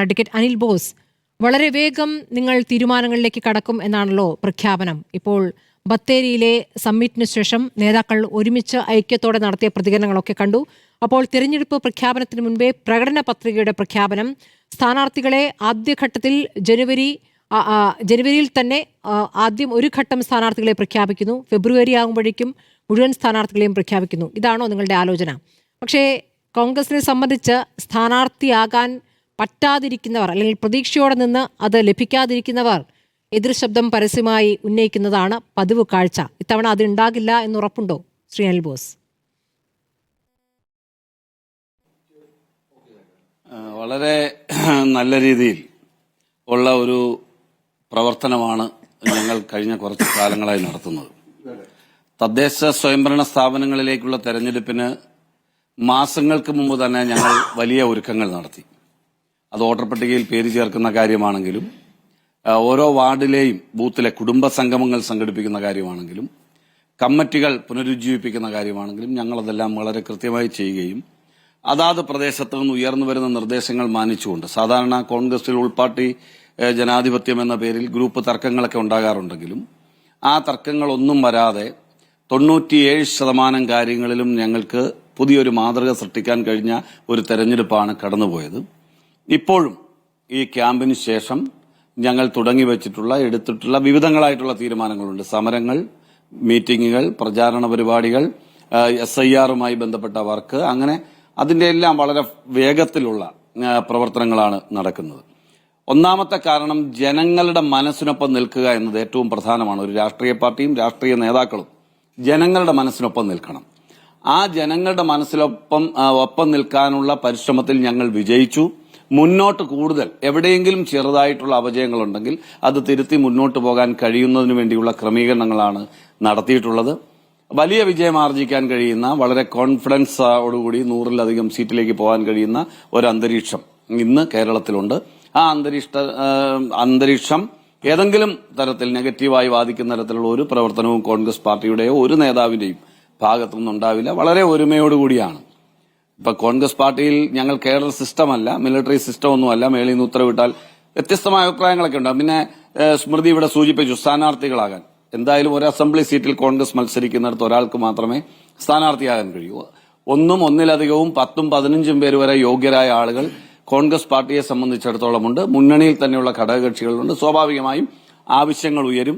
Advocate Anil boss, വളരെ വേഗം നിങ്ങൾ തീരുമാനങ്ങളിലേക്ക് കടക്കും എന്നാണല്ലോ പ്രഖ്യാപനം. ഇപ്പോൾ ബത്തേരിയിലെ സമ്മിറ്റിന് ശേഷം നേതാക്കൾ ഒരുമിച്ച് ഐക്യത്തോടെ നടത്തിയ പ്രതികരണങ്ങളൊക്കെ കണ്ടു. അപ്പോൾ തിരഞ്ഞെടുപ്പ് പ്രഖ്യാപനത്തിന് മുൻപേ പ്രകടന പത്രികയുടെ പ്രഖ്യാപനം, സ്ഥാനാർത്ഥികളെ ആദ്യഘട്ടത്തിൽ ജനുവരിയിൽ തന്നെ ആദ്യം ഒരു ഘട്ടം സ്ഥാനാർത്ഥികളെ പ്രഖ്യാപിക്കുന്നു, ഫെബ്രുവരി ആകുമ്പോഴേക്കും മുഴുവൻ സ്ഥാനാർത്ഥികളെയും പ്രഖ്യാപിക്കുന്നു. ഇതാണോ നിങ്ങളുടെ ആലോചന? പക്ഷേ കോൺഗ്രസിനെ സംബന്ധിച്ച് സ്ഥാനാർത്ഥിയാകാൻ പറ്റാതിരിക്കുന്നവർ, അല്ലെങ്കിൽ പ്രതീക്ഷയോടെ നിന്ന് അത് ലഭിക്കാതിരിക്കുന്നവർ എതിർ ശബ്ദം പരസ്യമായി ഉന്നയിക്കുന്നതാണ് പതിവ് കാഴ്ച. ഇത്തവണ അത് ഉണ്ടാകില്ല എന്നുറപ്പുണ്ടോ ശ്രീ അനിൽ ബോസ്? വളരെ നല്ല രീതിയിൽ ഉള്ള ഒരു പ്രവർത്തനമാണ് ഞങ്ങൾ കഴിഞ്ഞ കുറച്ച് കാലങ്ങളായി നടത്തുന്നത്. തദ്ദേശ സ്വയംഭരണ സ്ഥാപനങ്ങളിലേക്കുള്ള തെരഞ്ഞെടുപ്പിന് മാസങ്ങൾക്ക് മുമ്പ് തന്നെ ഞങ്ങൾ വലിയ ഒരുക്കങ്ങൾ നടത്തി. അത് വോട്ടർ പട്ടികയിൽ പേര് ചേർക്കുന്ന കാര്യമാണെങ്കിലും, ഓരോ വാർഡിലെയും ബൂത്തിലെ കുടുംബ സംഗമങ്ങൾ സംഘടിപ്പിക്കുന്ന കാര്യമാണെങ്കിലും, കമ്മിറ്റികൾ പുനരുജ്ജീവിപ്പിക്കുന്ന കാര്യമാണെങ്കിലും ഞങ്ങളതെല്ലാം വളരെ കൃത്യമായി ചെയ്യുകയും അതാത് പ്രദേശത്ത് നിന്ന് ഉയർന്നു വരുന്ന നിർദ്ദേശങ്ങൾ മാനിച്ചുകൊണ്ട്, സാധാരണ കോൺഗ്രസിൽ ഉൾപാർട്ടി ജനാധിപത്യം എന്ന പേരിൽ ഗ്രൂപ്പ് തർക്കങ്ങളൊക്കെ ഉണ്ടാകാറുണ്ടെങ്കിലും ആ തർക്കങ്ങളൊന്നും വരാതെ 97% കാര്യങ്ങളിലും ഞങ്ങൾക്ക് പുതിയൊരു മാതൃക സൃഷ്ടിക്കാൻ കഴിഞ്ഞ ഒരു തെരഞ്ഞെടുപ്പാണ് കടന്നുപോയത്. ഇപ്പോഴും ഈ ക്യാമ്പിന് ശേഷം ഞങ്ങൾ തുടങ്ങി വെച്ചിട്ടുള്ള എടുത്തിട്ടുള്ള വിവിധങ്ങളായിട്ടുള്ള തീരുമാനങ്ങളുണ്ട്. സമരങ്ങൾ, മീറ്റിംഗുകൾ, പ്രചാരണ പരിപാടികൾ, SIRുമായി ബന്ധപ്പെട്ട വർക്ക്, അങ്ങനെ അതിന്റെ എല്ലാം വളരെ വേഗത്തിലുള്ള പ്രവർത്തനങ്ങളാണ് നടക്കുന്നത്. ഒന്നാമത്തെ കാരണം, ജനങ്ങളുടെ മനസ്സിനൊപ്പം നിൽക്കുക എന്നത് ഏറ്റവും പ്രധാനമാണ്. ഒരു രാഷ്ട്രീയ പാർട്ടിയും രാഷ്ട്രീയ നേതാക്കളും ജനങ്ങളുടെ മനസ്സിനൊപ്പം നിൽക്കണം. ആ ജനങ്ങളുടെ ഒപ്പം നിൽക്കാനുള്ള പരിശ്രമത്തിൽ ഞങ്ങൾ വിജയിച്ചു. മുന്നോട്ട് കൂടുതൽ എവിടെയെങ്കിലും ചെറുതായിട്ടുള്ള അപജയങ്ങളുണ്ടെങ്കിൽ അത് തിരുത്തി മുന്നോട്ട് പോകാൻ കഴിയുന്നതിന് വേണ്ടിയുള്ള ക്രമീകരണങ്ങളാണ് നടത്തിയിട്ടുള്ളത്. വലിയ വിജയം ആർജിക്കാൻ കഴിയുന്ന, വളരെ കോൺഫിഡൻസോടുകൂടി 100-ലധികം സീറ്റിലേക്ക് പോകാൻ കഴിയുന്ന ഒരു അന്തരീക്ഷം ഇന്ന് കേരളത്തിലുണ്ട്. ആ അന്തരീക്ഷം ഏതെങ്കിലും തരത്തിൽ നെഗറ്റീവായി വാദിക്കുന്ന തരത്തിലുള്ള ഒരു പ്രവർത്തനവും കോൺഗ്രസ് പാർട്ടിയുടെയോ ഒരു നേതാവിന്റെയും ഭാഗത്തുനിന്ന് ഉണ്ടാവില്ല. വളരെ ഒരുമയോടുകൂടിയാണ്. ഇപ്പൊ കോൺഗ്രസ് പാർട്ടിയിൽ ഞങ്ങൾ കേഡർ സിസ്റ്റമല്ല, മിലിറ്ററി സിസ്റ്റം ഒന്നുമല്ല. മേളിൽ നിന്ന് ഉത്തരവിട്ടാൽ വ്യത്യസ്തമായ അഭിപ്രായങ്ങളൊക്കെ ഉണ്ടാകും. പിന്നെ സ്മൃതി ഇവിടെ സൂചിപ്പിച്ചു, സ്ഥാനാർത്ഥികളാകാൻ എന്തായാലും ഒരു അസംബ്ലി സീറ്റിൽ കോൺഗ്രസ് മത്സരിക്കുന്നിടത്ത് ഒരാൾക്ക് മാത്രമേ സ്ഥാനാർത്ഥിയാകാൻ കഴിയൂ. ഒന്നിലധികവും 10ഉം 15ഉം പേര് വരെ യോഗ്യരായ ആളുകൾ കോൺഗ്രസ് പാർട്ടിയെ സംബന്ധിച്ചിടത്തോളം ഉണ്ട്. മുന്നണിയിൽ തന്നെയുള്ള ഘടകകക്ഷികളുണ്ട്. സ്വാഭാവികമായും ആവശ്യങ്ങൾ ഉയരും,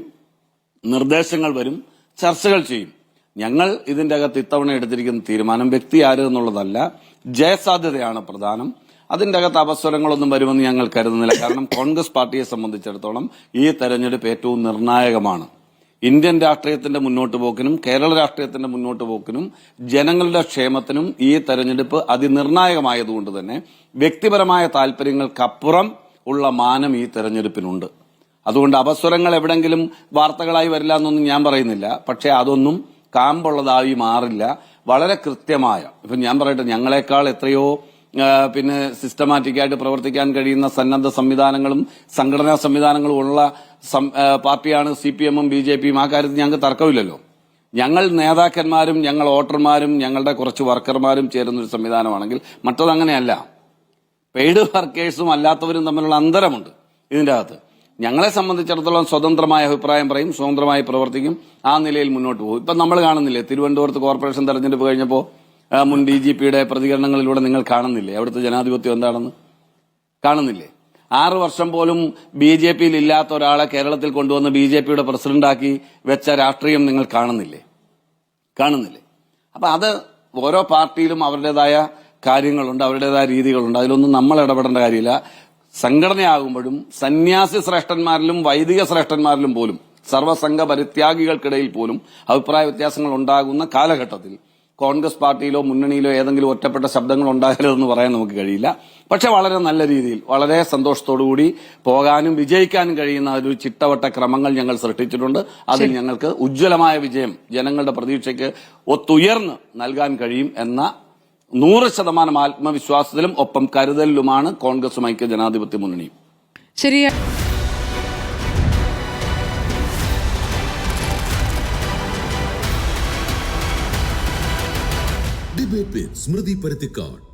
നിർദ്ദേശങ്ങൾ വരും, ചർച്ചകൾ ചെയ്യും. ഞങ്ങൾ ഇതിന്റെ അകത്ത് ഇത്തവണ എടുത്തിരിക്കുന്ന തീരുമാനം വ്യക്തി ആര് എന്നുള്ളതല്ല, ജയസാധ്യതയാണ് പ്രധാനം. അതിന്റെ അകത്ത് അപസ്വരങ്ങളൊന്നും വരുമെന്ന് ഞങ്ങൾ കരുതുന്നില്ല. കാരണം കോൺഗ്രസ് പാർട്ടിയെ സംബന്ധിച്ചിടത്തോളം ഈ തെരഞ്ഞെടുപ്പ് ഏറ്റവും നിർണായകമാണ്. ഇന്ത്യൻ രാഷ്ട്രീയത്തിന്റെ മുന്നോട്ട് പോക്കിനും കേരള രാഷ്ട്രീയത്തിന്റെ മുന്നോട്ട് പോക്കിനും ജനങ്ങളുടെ ക്ഷേമത്തിനും ഈ തെരഞ്ഞെടുപ്പ് അതിനിർണായകമായതുകൊണ്ട് തന്നെ വ്യക്തിപരമായ താല്പര്യങ്ങൾക്കപ്പുറം ഉള്ള മാനം ഈ തെരഞ്ഞെടുപ്പിനുണ്ട്. അതുകൊണ്ട് അപസ്വരങ്ങൾ എവിടെങ്കിലും വാർത്തകളായി വരില്ല എന്നൊന്നും ഞാൻ പറയുന്നില്ല. പക്ഷെ അതൊന്നും കാമ്പുള്ളതായി മാറില്ല. വളരെ കൃത്യമായ, ഇപ്പൊ ഞാൻ പറയട്ടെ, ഞങ്ങളെക്കാൾ എത്രയോ സിസ്റ്റമാറ്റിക്കായിട്ട് പ്രവർത്തിക്കാൻ കഴിയുന്ന സന്നദ്ധ സംവിധാനങ്ങളും സംഘടനാ സംവിധാനങ്ങളും ഉള്ള പാർട്ടിയാണ് CPMും BJPയും. ആ കാര്യത്തിൽ ഞങ്ങൾക്ക് തർക്കമില്ലല്ലോ. ഞങ്ങൾ നേതാക്കന്മാരും ഞങ്ങൾ വോട്ടർമാരും ഞങ്ങളുടെ കുറച്ച് വർക്കർമാരും ചേരുന്നൊരു സംവിധാനമാണെങ്കിൽ മറ്റതങ്ങനെയല്ല. പെയ്ഡ് വർക്കേഴ്സും അല്ലാത്തവരും തമ്മിലുള്ള അന്തരമുണ്ട് ഇതിന്റെ അകത്ത്. ഞങ്ങളെ സംബന്ധിച്ചിടത്തോളം സ്വതന്ത്രമായ അഭിപ്രായം പറയും, സ്വതന്ത്രമായി പ്രവർത്തിക്കും, ആ നിലയിൽ മുന്നോട്ട് പോകും. ഇപ്പൊ നമ്മൾ കാണുന്നില്ലേ, തിരുവനന്തപുരത്ത് കോർപ്പറേഷൻ തെരഞ്ഞെടുപ്പ് കഴിഞ്ഞപ്പോ മുൻ DGPയുടെ പ്രതികരണങ്ങളിലൂടെ നിങ്ങൾ കാണുന്നില്ലേ അവിടുത്തെ ജനാധിപത്യം എന്താണെന്ന്? കാണുന്നില്ലേ? 6 വർഷം പോലും BJPയിൽ ഇല്ലാത്ത ഒരാളെ കേരളത്തിൽ കൊണ്ടുവന്ന് BJPയുടെ പ്രസിഡന്റാക്കി വെച്ച രാഷ്ട്രീയം നിങ്ങൾ കാണുന്നില്ലേ? അപ്പൊ അത് ഓരോ പാർട്ടിയിലും അവരുടേതായ കാര്യങ്ങളുണ്ട്, അവരുടേതായ രീതികളുണ്ട്. അതിലൊന്നും നമ്മൾ ഇടപെടേണ്ട കാര്യമില്ല. സംഘടനയാകുമ്പോഴും സന്യാസി ശ്രേഷ്ഠന്മാരിലും വൈദിക ശ്രേഷ്ഠന്മാരിലും പോലും സർവ്വസംഘ പരിത്യാഗികൾക്കിടയിൽ പോലും അഭിപ്രായ വ്യത്യാസങ്ങൾ ഉണ്ടാകുന്ന കാലഘട്ടത്തിൽ കോൺഗ്രസ് പാർട്ടിയിലോ മുന്നണിയിലോ ഏതെങ്കിലും ഒറ്റപ്പെട്ട ശബ്ദങ്ങൾ ഉണ്ടാകരുതെന്ന് പറയാൻ നമുക്ക് കഴിയില്ല. പക്ഷെ വളരെ നല്ല രീതിയിൽ വളരെ സന്തോഷത്തോടുകൂടി പോകാനും വിജയിക്കാനും കഴിയുന്ന ഒരു ചിട്ടവട്ട ക്രമങ്ങൾ ഞങ്ങൾ സൃഷ്ടിച്ചിട്ടുണ്ട്. അതിൽ ഞങ്ങൾക്ക് ഉജ്ജ്വലമായ വിജയം ജനങ്ങളുടെ പ്രതീക്ഷയ്ക്ക് ഒത്തുയർന്ന് നൽകാൻ കഴിയും എന്ന 100% ആത്മവിശ്വാസത്തിലും ഒപ്പം കരുതലിലുമാണ് കോൺഗ്രസും ഐക്യ ജനാധിപത്യ മുന്നണിയും. ശരിയാ. Debate with Smriti Parithikkad.